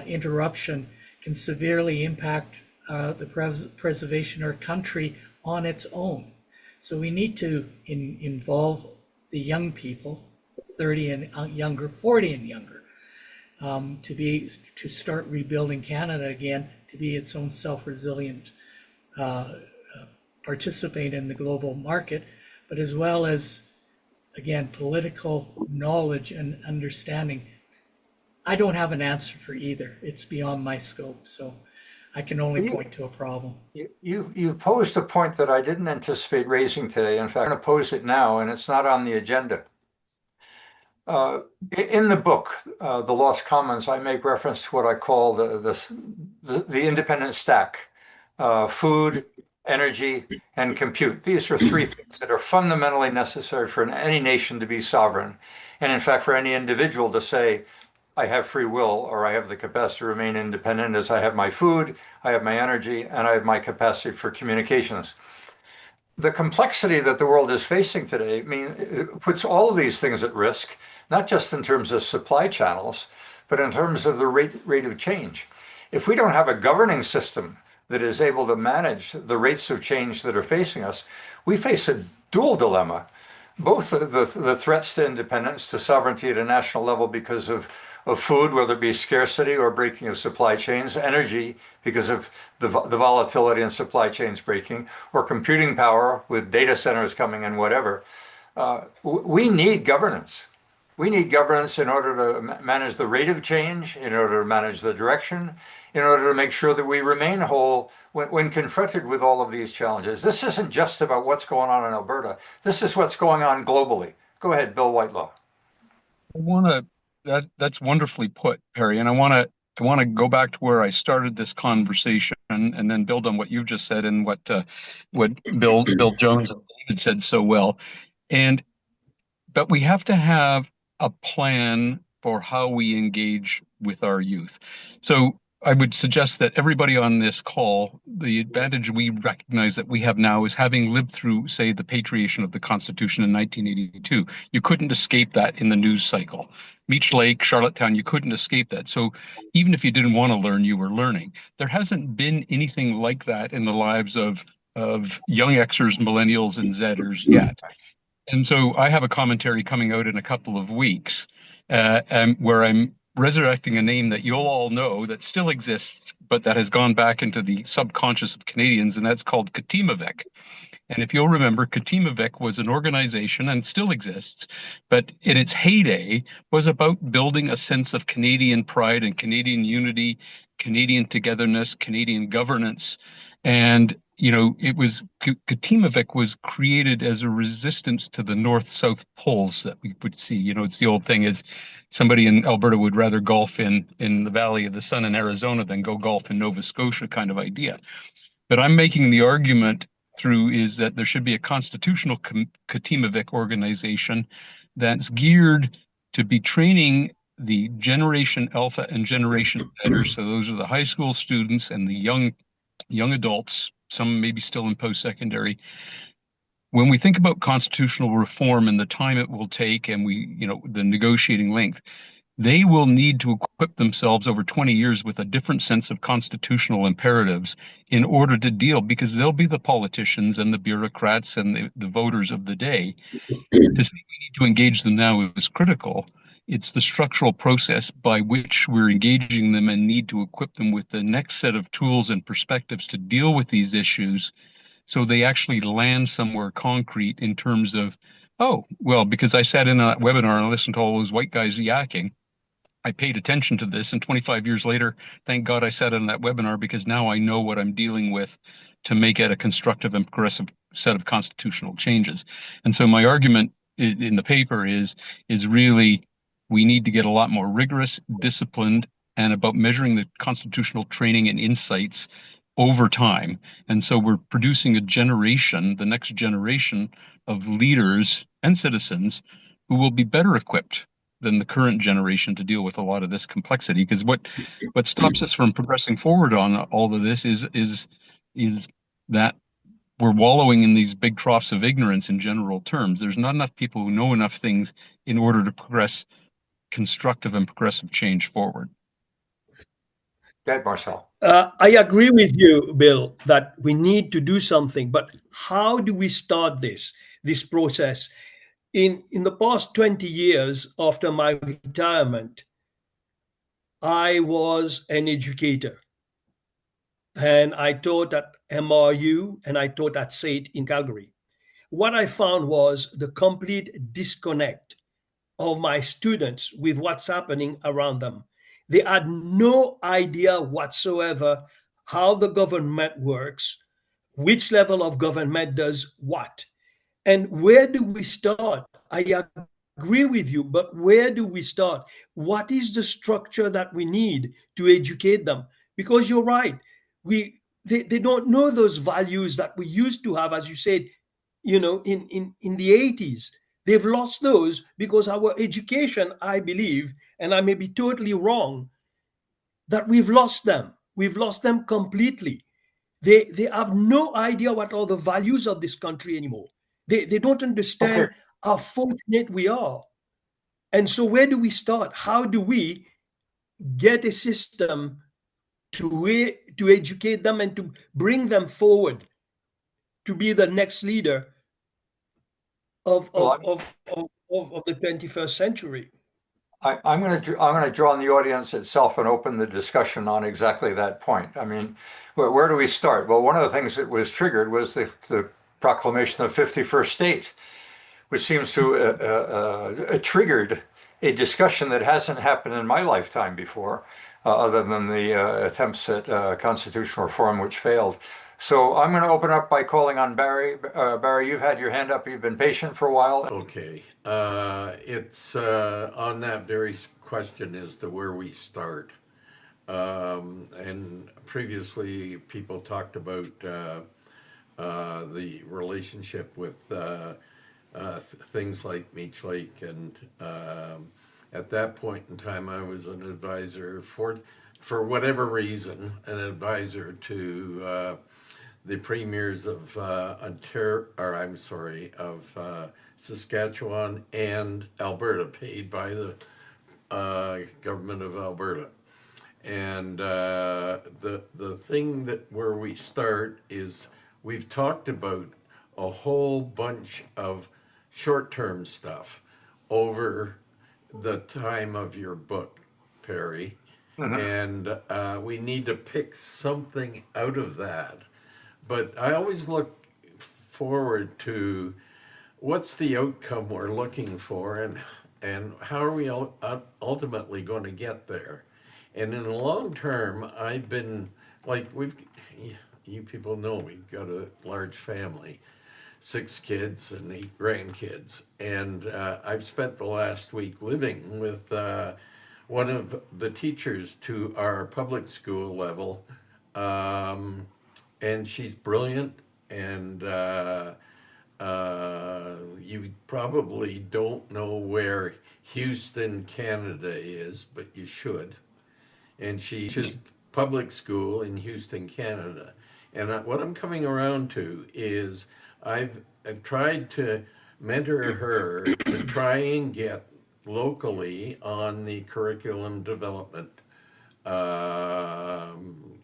interruption can severely impact the preservation of our country on its own. So we need to involve the young people, 30 and younger, 40 and younger, to start rebuilding Canada again, to be its own self-resilient participate in the global market, but as well as, again, political knowledge and understanding. I don't have an answer for either. It's beyond my scope, so I can only point to a problem. You've posed a point that I didn't anticipate raising today. In fact, I'm going to pose it now, and it's not on the agenda. In the book, The Lost Commons, I make reference to what I call the independent stack: food, energy, and compute. These are three things that are fundamentally necessary for any nation to be sovereign, and in fact, for any individual to say, I have free will, or I have the capacity to remain independent, as I have my food, I have my energy, and I have my capacity for communications. The complexity that the world is facing today, it puts all of these things at risk, not just in terms of supply channels, but in terms of the rate of change. If we don't have a governing system that is able to manage the rates of change that are facing us, we face a dual dilemma. Both the threats to independence, to sovereignty at a national level because of food, whether it be scarcity or breaking of supply chains, energy because of the volatility in supply chains breaking, or computing power with data centers coming in, whatever. We need governance. We need governance in order to manage the rate of change, in order to manage the direction, in order to make sure that we remain whole when confronted with all of these challenges. This isn't just about what's going on in Alberta. This is what's going on globally. Go ahead, Bill Whitelaw. That's wonderfully put, Perry. And I want to go back to where I started this conversation and then build on what you've just said and what Bill Jones and David said so well. But we have to have a plan for how we engage with our youth. So I would suggest that everybody on this call, the advantage we recognize that we have now is having lived through, say, the patriation of the Constitution in 1982. You couldn't escape that in the news cycle. Meech Lake, Charlottetown, you couldn't escape that. So even if you didn't want to learn, you were learning. There hasn't been anything like that in the lives of young Xers, millennials, and Zers yet. And so I have a commentary coming out in a couple of weeks where I'm resurrecting a name that you'll all know that still exists, but that has gone back into the subconscious of Canadians, and that's called Katimavik. And if you'll remember, Katimavik was an organization and still exists, but in its heyday was about building a sense of Canadian pride and Canadian unity, Canadian togetherness, Canadian governance. And Katimavik was created as a resistance to the north-south poles that we would see. It's the old thing is somebody in Alberta would rather golf in the Valley of the Sun in Arizona than go golf in Nova Scotia kind of idea. But I'm making the argument through is that there should be a constitutional Katimavik organization that's geared to be training the Generation Alpha and Generation Beta. So those are the high school students and the young adults, some maybe still in post-secondary. When we think about constitutional reform and the time it will take and the negotiating length, they will need to equip themselves over 20 years with a different sense of constitutional imperatives in order to deal, because they'll be the politicians and the bureaucrats and the voters of the day. To say we need to engage them now is critical. It's the structural process by which we're engaging them and need to equip them with the next set of tools and perspectives to deal with these issues so they actually land somewhere concrete in terms of, oh, well, because I sat in a webinar and listened to all those white guys yakking, I paid attention to this, and 25 years later, thank God I sat in that webinar, because now I know what I'm dealing with to make it a constructive and progressive set of constitutional changes. And so my argument in the paper is really we need to get a lot more rigorous, disciplined, and about measuring the constitutional training and insights over time. And so we're producing a generation, the next generation of leaders and citizens who will be better equipped than the current generation to deal with a lot of this complexity. Because what stops us from progressing forward on all of this is that we're wallowing in these big troughs of ignorance in general terms. There's not enough people who know enough things in order to progress constructive and progressive change forward. That Marcel. I agree with you, Bill, that we need to do something. But how do we start this process? In the past 20 years after my retirement, I was an educator. And I taught at MRU and I taught at SAIT in Calgary. What I found was the complete disconnect of my students with what's happening around them. They had no idea whatsoever how the government works, which level of government does what. And where do we start? I agree with you, but where do we start? What is the structure that we need to educate them? Because you're right, they don't know those values that we used to have, as you said, in the 80s. They've lost those because our education, I believe, and I may be totally wrong, that we've lost them. We've lost them completely. They have no idea what are the values of this country anymore. They don't understand how fortunate we are. And so where do we start? How do we get a system to educate them and to bring them forward to be the next leader of the 21st century? I'm going to draw on the audience itself and open the discussion on exactly that point. I mean, where do we start? Well, one of the things that was triggered was the proclamation of 51st state, which seems to triggered a discussion that hasn't happened in my lifetime before, other than the attempts at constitutional reform, which failed. So I'm going to open up by calling on Barry. Barry, you've had your hand up. You've been patient for a while. Okay. It's on that very question as to where we start. And previously, people talked about the relationship with things like Meech Lake. And at that point in time, I was an advisor for whatever reason, an advisor to the premiers of Saskatchewan and Alberta, paid by the government of Alberta. And the thing where we start is we've talked about a whole bunch of short-term stuff over the time of your book, Perry. Mm-hmm. And we need to pick something out of that. But I always look forward to what's the outcome we're looking for, and how are we ultimately going to get there. And in the long term, I've been, like, you people know we've got a large family, 6 kids and 8 grandkids. And I've spent the last week living with one of the teachers to our public school level, and she's brilliant, and you probably don't know where Houston, Canada is, but you should. And she's public school in Houston, Canada. And what I'm coming around to is I've tried to mentor her to try and get locally on the curriculum development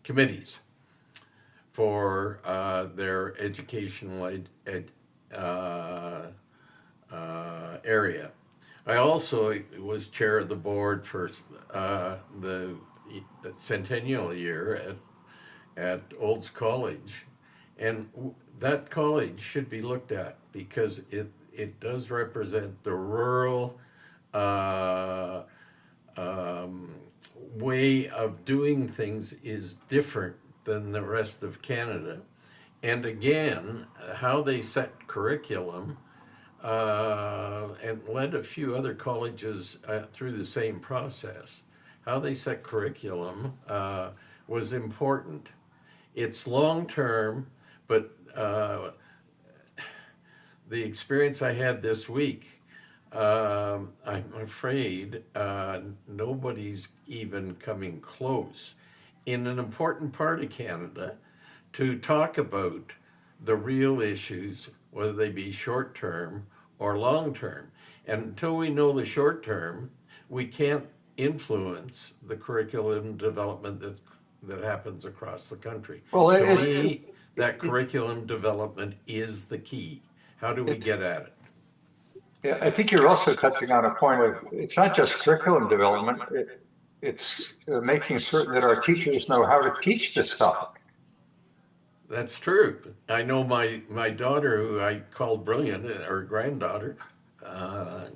committees for their educational area. I also was chair of the board for the centennial year at Olds College, and that college should be looked at because it does represent the rural way of doing things is different than the rest of Canada. And again, how they set curriculum and led a few other colleges through the same process. How they set curriculum was important. It's long term, but the experience I had this week, I'm afraid nobody's even coming close in an important part of Canada to talk about the real issues, whether they be short term or long term. And until we know the short term, we can't influence the curriculum development that happens across the country. Well, to me, that curriculum development is the key. How do we get at it? Yeah, I think you're also touching on a point of it's not just curriculum development, it's making certain that our teachers know how to teach this stuff. That's true. I know my daughter, who I called brilliant, or granddaughter,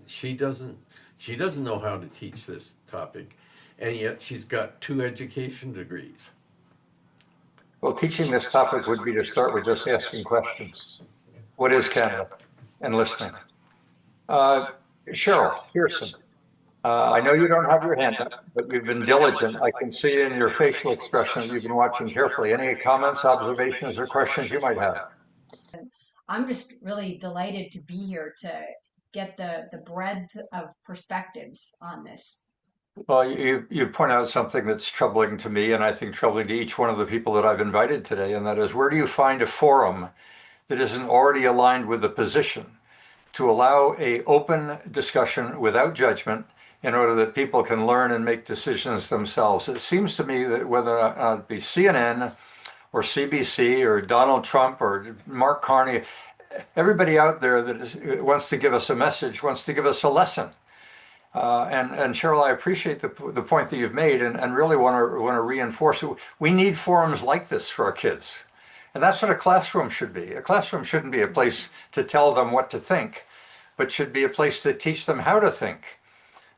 she doesn't know how to teach this topic, and yet she's got 2 education degrees. Well, teaching this topic would be to start with just asking questions. What is Canada? And listening. Cheryl Pearson, I know you don't have your hand up, but you've been diligent. I can see in your facial expression that you've been watching carefully. Any comments, observations, or questions you might have? I'm just really delighted to be here to get the breadth of perspectives on this. Well, you point out something that's troubling to me, and I think troubling to each one of the people that I've invited today, and that is, where do you find a forum that isn't already aligned with the position to allow an open discussion without judgment in order that people can learn and make decisions themselves? It seems to me that whether it be CNN or CBC or Donald Trump or Mark Carney, everybody out there that wants to give us a message, wants to give us a lesson. And Cheryl, I appreciate the point that you've made, and really want to reinforce it. We need forums like this for our kids. And that's what a classroom should be. A classroom shouldn't be a place to tell them what to think, but should be a place to teach them how to think.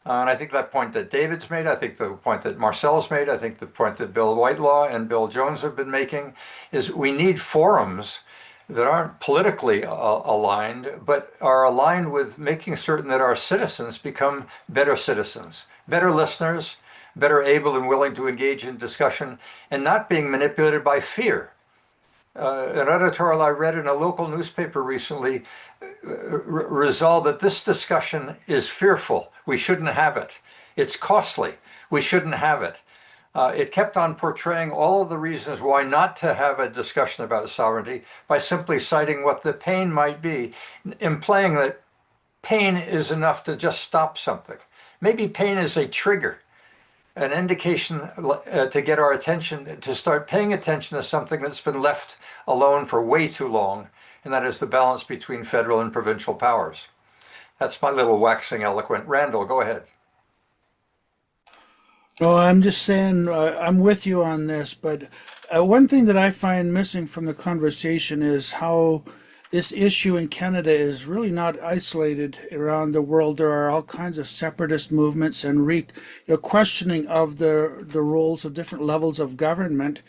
And I think that point that David's made, I think the point that Marcel's made, I think the point that Bill Whitelaw and Bill Jones have been making is we need forums that aren't politically aligned, but are aligned with making certain that our citizens become better citizens, better listeners, better able and willing to engage in discussion, and not being manipulated by fear. An editorial I read in a local newspaper recently resolved that this discussion is fearful. We shouldn't have it. It's costly. We shouldn't have it. It kept on portraying all of the reasons why not to have a discussion about sovereignty by simply citing what the pain might be, implying that pain is enough to just stop something. Maybe pain is a trigger, an indication to get our attention, to start paying attention to something that's been left alone for way too long, and that is the balance between federal and provincial powers. That's my little waxing eloquent. Randall, go ahead. No, I'm just saying I'm with you on this, but one thing that I find missing from the conversation is how this issue in Canada is really not isolated around the world. There are all kinds of separatist movements and questioning of the roles of different levels of government.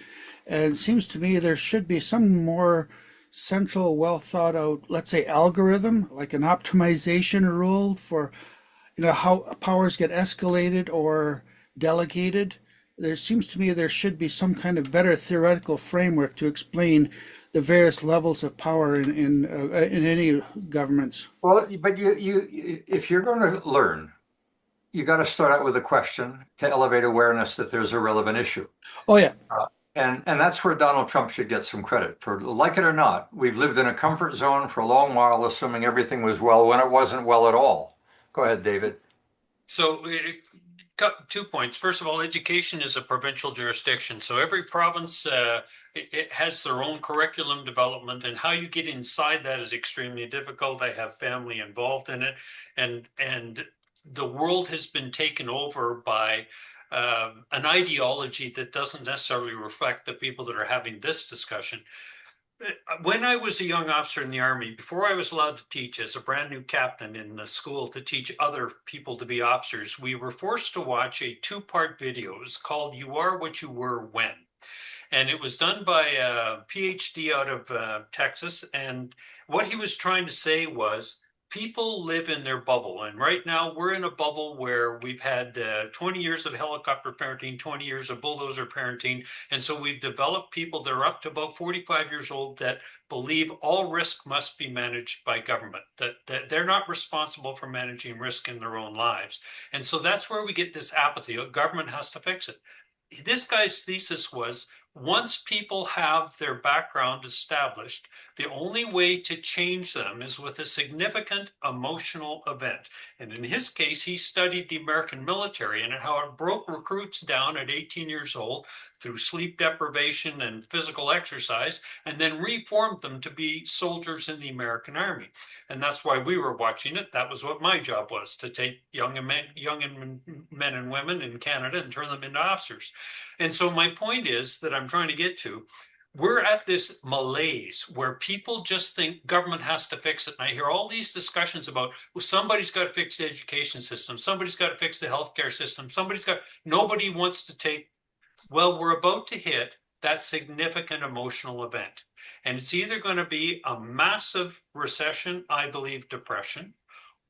And it seems to me there should be some more central, well thought out, let's say, algorithm, like an optimization rule for how powers get escalated or delegated. There seems to me there should be some kind of better theoretical framework to explain the various levels of power in any governments. Well, but you if you're going to learn, you got to start out with a question to elevate awareness that there's a relevant issue. Oh yeah. And that's where Donald Trump should get some credit. For like it or not, we've lived in a comfort zone for a long while, assuming everything was well when it wasn't well at all. Go ahead, David. So 2 points. First of all, education is a provincial jurisdiction. So every province, it has their own curriculum development, and how you get inside that is extremely difficult. I have family involved in it, and the world has been taken over by an ideology that doesn't necessarily reflect the people that are having this discussion. When I was a young officer in the Army, before I was allowed to teach as a brand new captain in the school to teach other people to be officers, we were forced to watch a 2-part video. It was called You Are What You Were When. And it was done by a PhD out of Texas. And what he was trying to say was, people live in their bubble. And right now we're in a bubble where we've had 20 years of helicopter parenting, 20 years of bulldozer parenting. And so we've developed people that are up to about 45 years old that believe all risk must be managed by government, that they're not responsible for managing risk in their own lives. And so that's where we get this apathy. Government has to fix it. This guy's thesis was, once people have their background established, the only way to change them is with a significant emotional event. And in his case, he studied the American military and how it broke recruits down at 18 years old through sleep deprivation and physical exercise, and then reformed them to be soldiers in the American Army. And that's why we were watching it. That was what my job was, to take young men and women in Canada and turn them into officers. And so my point is that I'm trying to get to, we're at this malaise where people just think government has to fix it. And I hear all these discussions about, well, somebody's got to fix the education system. Somebody's got to fix the healthcare system. Nobody wants to take, well, we're about to hit that significant emotional event. And it's either going to be a massive recession, I believe depression,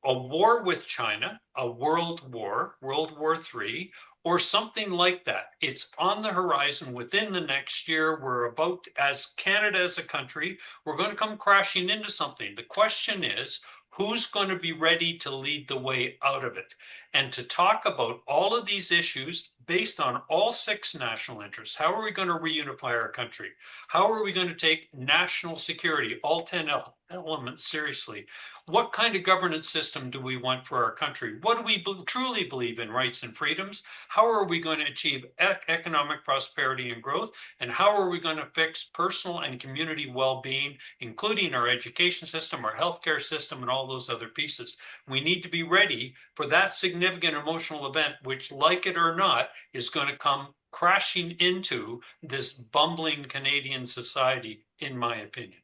a war with China, a world war, World War III, or something like that. It's on the horizon within the next year. We're about, as Canada as a country, we're going to come crashing into something. The question is, who's going to be ready to lead the way out of it? And to talk about all of these issues based on all 6 national interests. How are we going to reunify our country? How are we going to take national security, all 10 elements, seriously? What kind of governance system do we want for our country? What do we truly believe in, rights and freedoms? How are we going to achieve economic prosperity and growth? And how are we going to fix personal and community well-being, including our education system, our healthcare system, and all those other pieces? We need to be ready for that significant emotional event, which, like it or not, is going to come crashing into this bumbling Canadian society, in my opinion.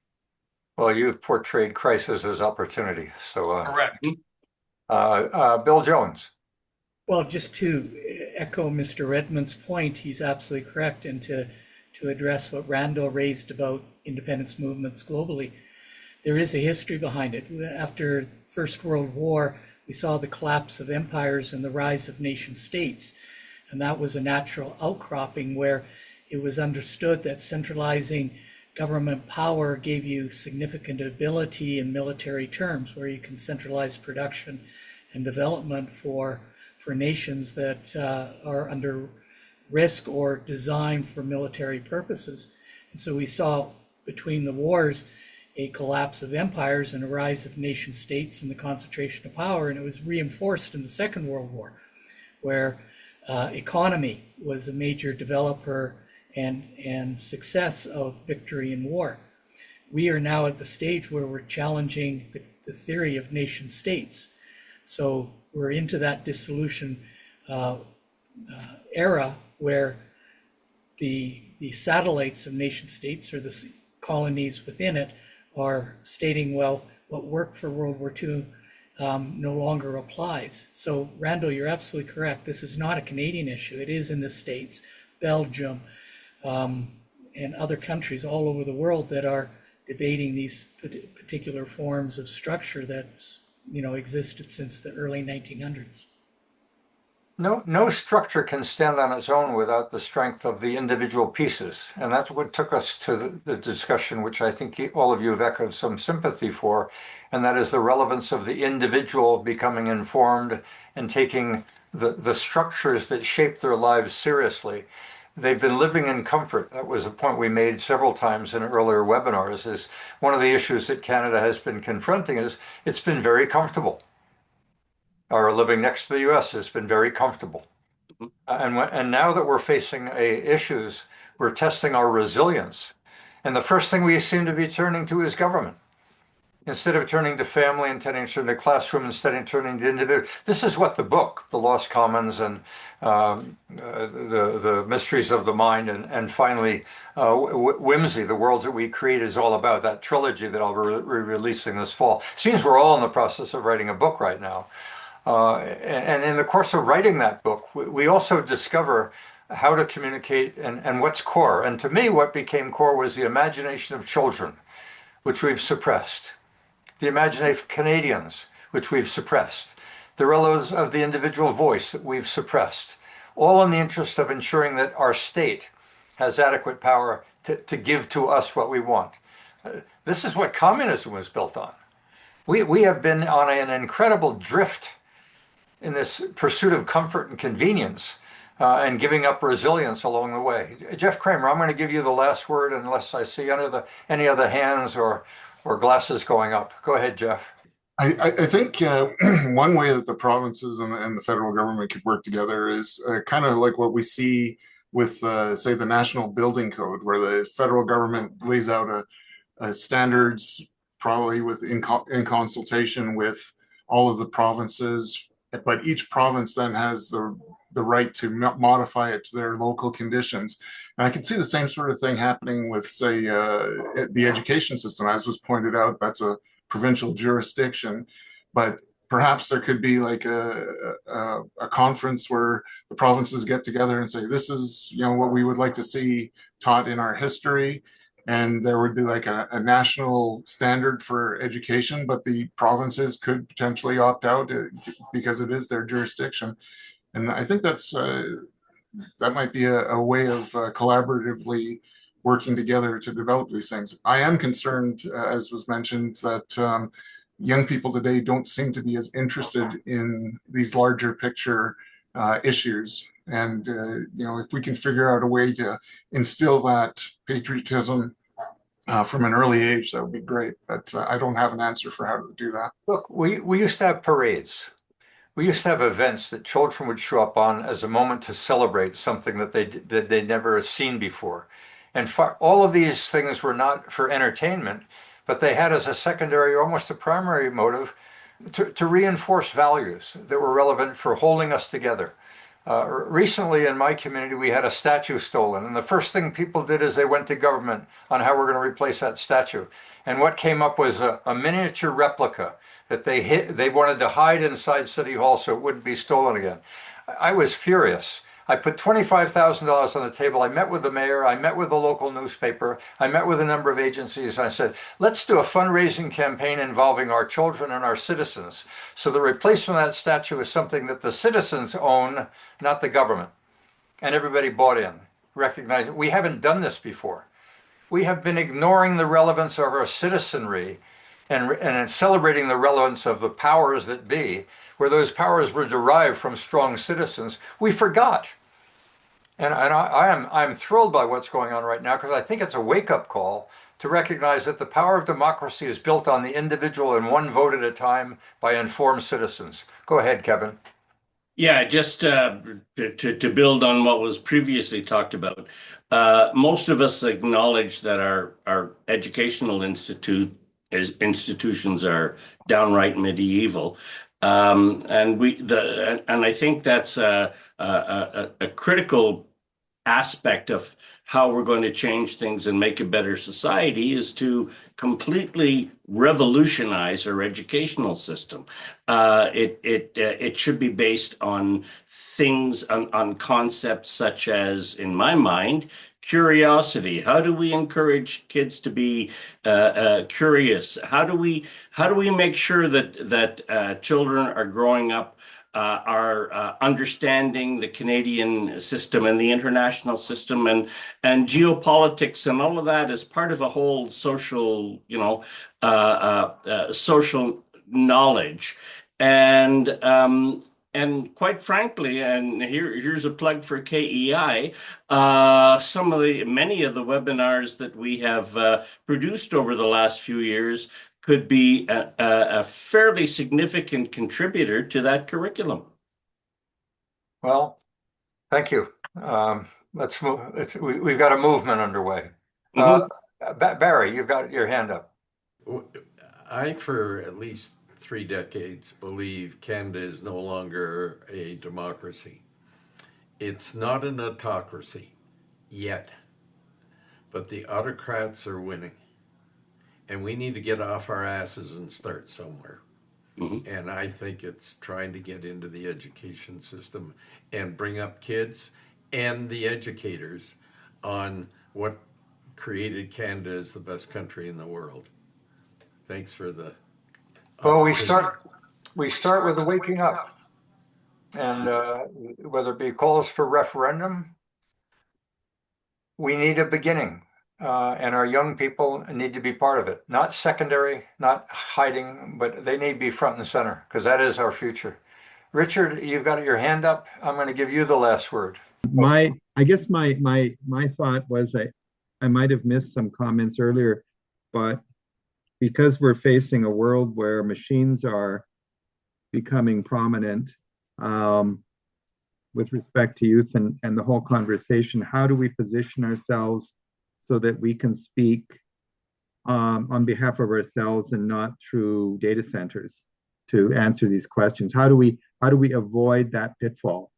Well, you've portrayed crisis as opportunity. So, Correct. Bill Jones. Well, just to echo Mr. Redman's point, he's absolutely correct. And to address what Randall raised about independence movements globally, there is a history behind it. After First World War, we saw the collapse of empires and the rise of nation states. And that was a natural outcropping where it was understood that centralizing government power gave you significant ability in military terms, where you can centralize production and development for nations that are under risk or designed for military purposes. And so we saw between the wars a collapse of empires and a rise of nation states and the concentration of power. And it was reinforced in the Second World War, where economy was a major developer and success of victory in war. We are now at the stage where we're challenging the theory of nation states. So we're into that dissolution era where the satellites of nation states, or the colonies within it, are stating, well, what worked for World War II no longer applies. So Randall, you're absolutely correct. This is not a Canadian issue. It is in the States, Belgium, and other countries all over the world that are debating these particular forms of structure that's existed since the early 1900s. No structure can stand on its own without the strength of the individual pieces. And that's what took us to the discussion, which I think all of you have echoed some sympathy for, and that is the relevance of the individual becoming informed and taking the structures that shape their lives seriously. They've been living in comfort. That was a point we made several times in earlier webinars, is one of the issues that Canada has been confronting is it's been very comfortable. Our living next to the U.S. has been very comfortable. And now that we're facing issues, we're testing our resilience. And the first thing we seem to be turning to is government. Instead of turning to family and turning to the classroom, instead of turning to individual. This is what the book, The Lost Commons and the Mysteries of the Mind, and finally Whimsy, The Worlds That We Create, is all about. That trilogy that I'll be releasing this fall. Seems we're all in the process of writing a book right now. And in the course of writing that book, we also discover how to communicate and what's core. And to me, what became core was the imagination of children, which we've suppressed. The imagination of Canadians, which we've suppressed. The relevance of the individual voice that we've suppressed. All in the interest of ensuring that our state has adequate power to give to us what we want. This is what communism was built on. We have been on an incredible drift in this pursuit of comfort and convenience, and giving up resilience along the way. Jeff Kramer, I'm going to give you the last word unless I see any other hands or glasses going up. Go ahead, Jeff. I think one way that the provinces and the federal government could work together is kind of like what we see with, say, the National Building Code, where the federal government lays out a standards, probably in consultation with all of the provinces, but each province then has the right to modify it to their local conditions. And I can see the same sort of thing happening with, say, the education system. As was pointed out, that's a provincial jurisdiction, but perhaps there could be like a conference where the provinces get together and say, this is, what we would like to see taught in our history. And there would be like a national standard for education, but the provinces could potentially opt out because it is their jurisdiction. And I think that might be a way of collaboratively working together to develop these things. I am concerned, as was mentioned, that young people today don't seem to be as interested in these larger picture issues. And, if we can figure out a way to instill that patriotism from an early age, that would be great. But I don't have an answer for how to do that. Look, we used to have parades. We used to have events that children would show up on as a moment to celebrate something that they'd never seen before. And all of these things were not for entertainment, but they had as a secondary, or almost a primary motive, to reinforce values that were relevant for holding us together. Recently in my community, we had a statue stolen, and the first thing people did is they went to government on how we're going to replace that statue. And what came up was a miniature replica that they wanted to hide inside City Hall so it wouldn't be stolen again. I was furious. I put $25,000 on the table. I met with the mayor. I met with the local newspaper. I met with a number of agencies. I said, let's do a fundraising campaign involving our children and our citizens. So the replacement of that statue is something that the citizens own, not the government. And everybody bought in, recognizing we haven't done this before. We have been ignoring the relevance of our citizenry and celebrating the relevance of the powers that be, where those powers were derived from strong citizens. We forgot. And I'm thrilled by what's going on right now, because I think it's a wake-up call to recognize that the power of democracy is built on the individual and one vote at a time by informed citizens. Go ahead, Kevin. Yeah, just to build on what was previously talked about, most of us acknowledge that our educational institutions are downright medieval, and I think that's a critical aspect of how we're going to change things and make a better society is to completely revolutionize our educational system. It should be based on things, on concepts such as, in my mind, curiosity. How do we encourage kids to be curious? How do we make sure that children are growing up are understanding the Canadian system and the international system and geopolitics and all of that as part of a whole social, social knowledge. And quite frankly, and here's a plug for KEI, many of the webinars that we have produced over the last few years could be a fairly significant contributor to that curriculum. Well, thank you. Let's move. We've got a movement underway. Barry, you've got your hand up. I, for at least 3 decades, believe Canada is no longer a democracy. It's not an autocracy yet, but the autocrats are winning. And we need to get off our asses and start somewhere. And I think it's trying to get into the education system and bring up kids and the educators on what created Canada as the best country in the world. Thanks for the. Well, we start with the waking up, and whether it be calls for referendum, we need a beginning, and our young people need to be part of it. Not secondary, not hiding, but they need to be front and center because that is our future. Richard, you've got your hand up. I'm going to give you the last word. I guess my thought was I might have missed some comments earlier, but because we're facing a world where machines are becoming prominent with respect to youth and the whole conversation, how do we position ourselves so that we can speak on behalf of ourselves and not through data centers to answer these questions? How do we avoid that pitfall?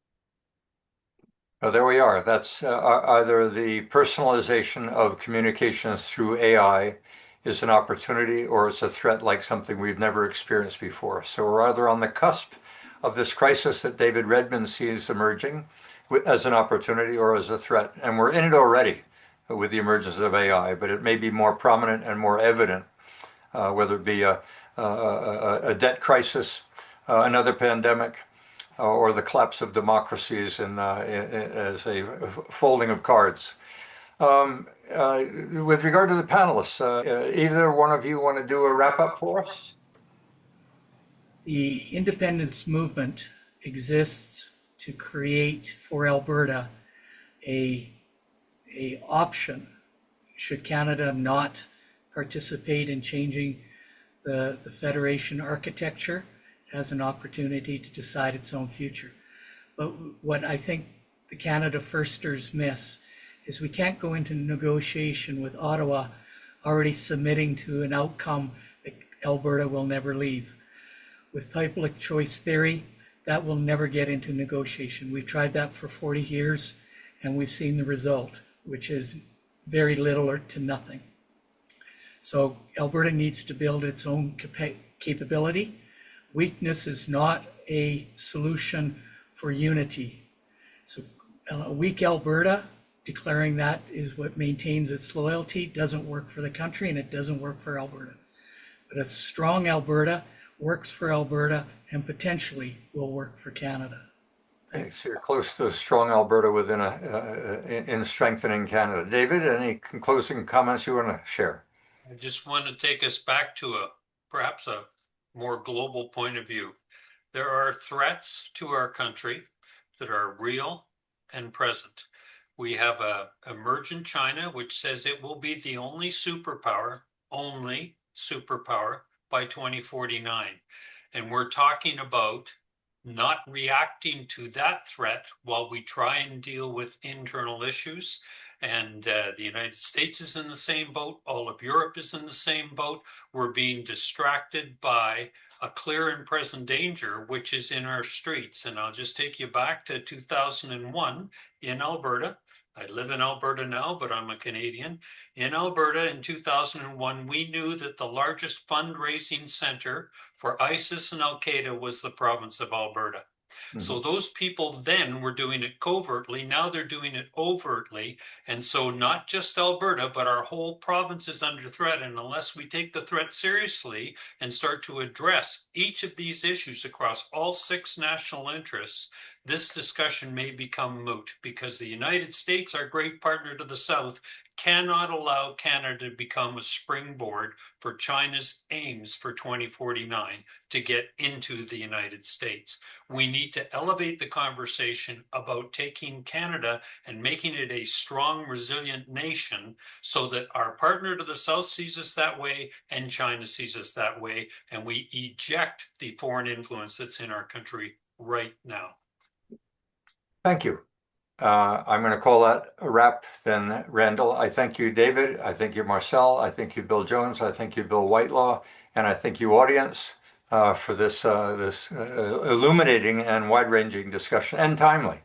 Oh, there we are. That's either the personalization of communications through AI is an opportunity or it's a threat like something we've never experienced before. So we're either on the cusp of this crisis that David Redman sees emerging as an opportunity or as a threat. And we're in it already with the emergence of AI, but it may be more prominent and more evident, whether it be a debt crisis, another pandemic, or the collapse of democracies as a folding of cards. With regard to the panelists, either one of you want to do a wrap-up for us? The independence movement exists to create for Alberta a option should Canada not participate in changing the Federation architecture. It has an opportunity to decide its own future. But what I think the Canada Firsters miss is we can't go into negotiation with Ottawa already submitting to an outcome that Alberta will never leave. With public choice theory, that will never get into negotiation. We've tried that for 40 years and we've seen the result, which is very little or to nothing. So Alberta needs to build its own capability. Weakness is not a solution for unity. So a weak Alberta, declaring that is what maintains its loyalty, doesn't work for the country and it doesn't work for Alberta. But a strong Alberta works for Alberta and potentially will work for Canada. Thanks. So you're close to a strong Alberta within in strengthening Canada. David, any closing comments you want to share? I just want to take us back to perhaps a more global point of view. There are threats to our country that are real and present. We have a emergent China, which says it will be the only superpower by 2049. And we're talking about not reacting to that threat while we try and deal with internal issues. And the United States is in the same boat. All of Europe is in the same boat. We're being distracted by a clear and present danger, which is in our streets. And I'll just take you back to 2001 in Alberta. I live in Alberta now, but I'm a Canadian. In Alberta in 2001, we knew that the largest fundraising center for ISIS and Al-Qaeda was the province of Alberta. Mm-hmm. So those people then were doing it covertly. Now they're doing it overtly. And so not just Alberta, but our whole province is under threat. And unless we take the threat seriously and start to address each of these issues across all 6 national interests, this discussion may become moot because the United States, our great partner to the south, cannot allow Canada to become a springboard for China's aims for 2049 to get into the United States. We need to elevate the conversation about taking Canada and making it a strong, resilient nation so that our partner to the south sees us that way and China sees us that way, and we eject the foreign influence that's in our country right now. Thank you. I'm going to call that a wrap then, Randall. I thank you, David. I thank you, Marcel. I thank you, Bill Jones. I thank you, Bill Whitelaw. And I thank you, audience, for this illuminating and wide-ranging discussion, and timely.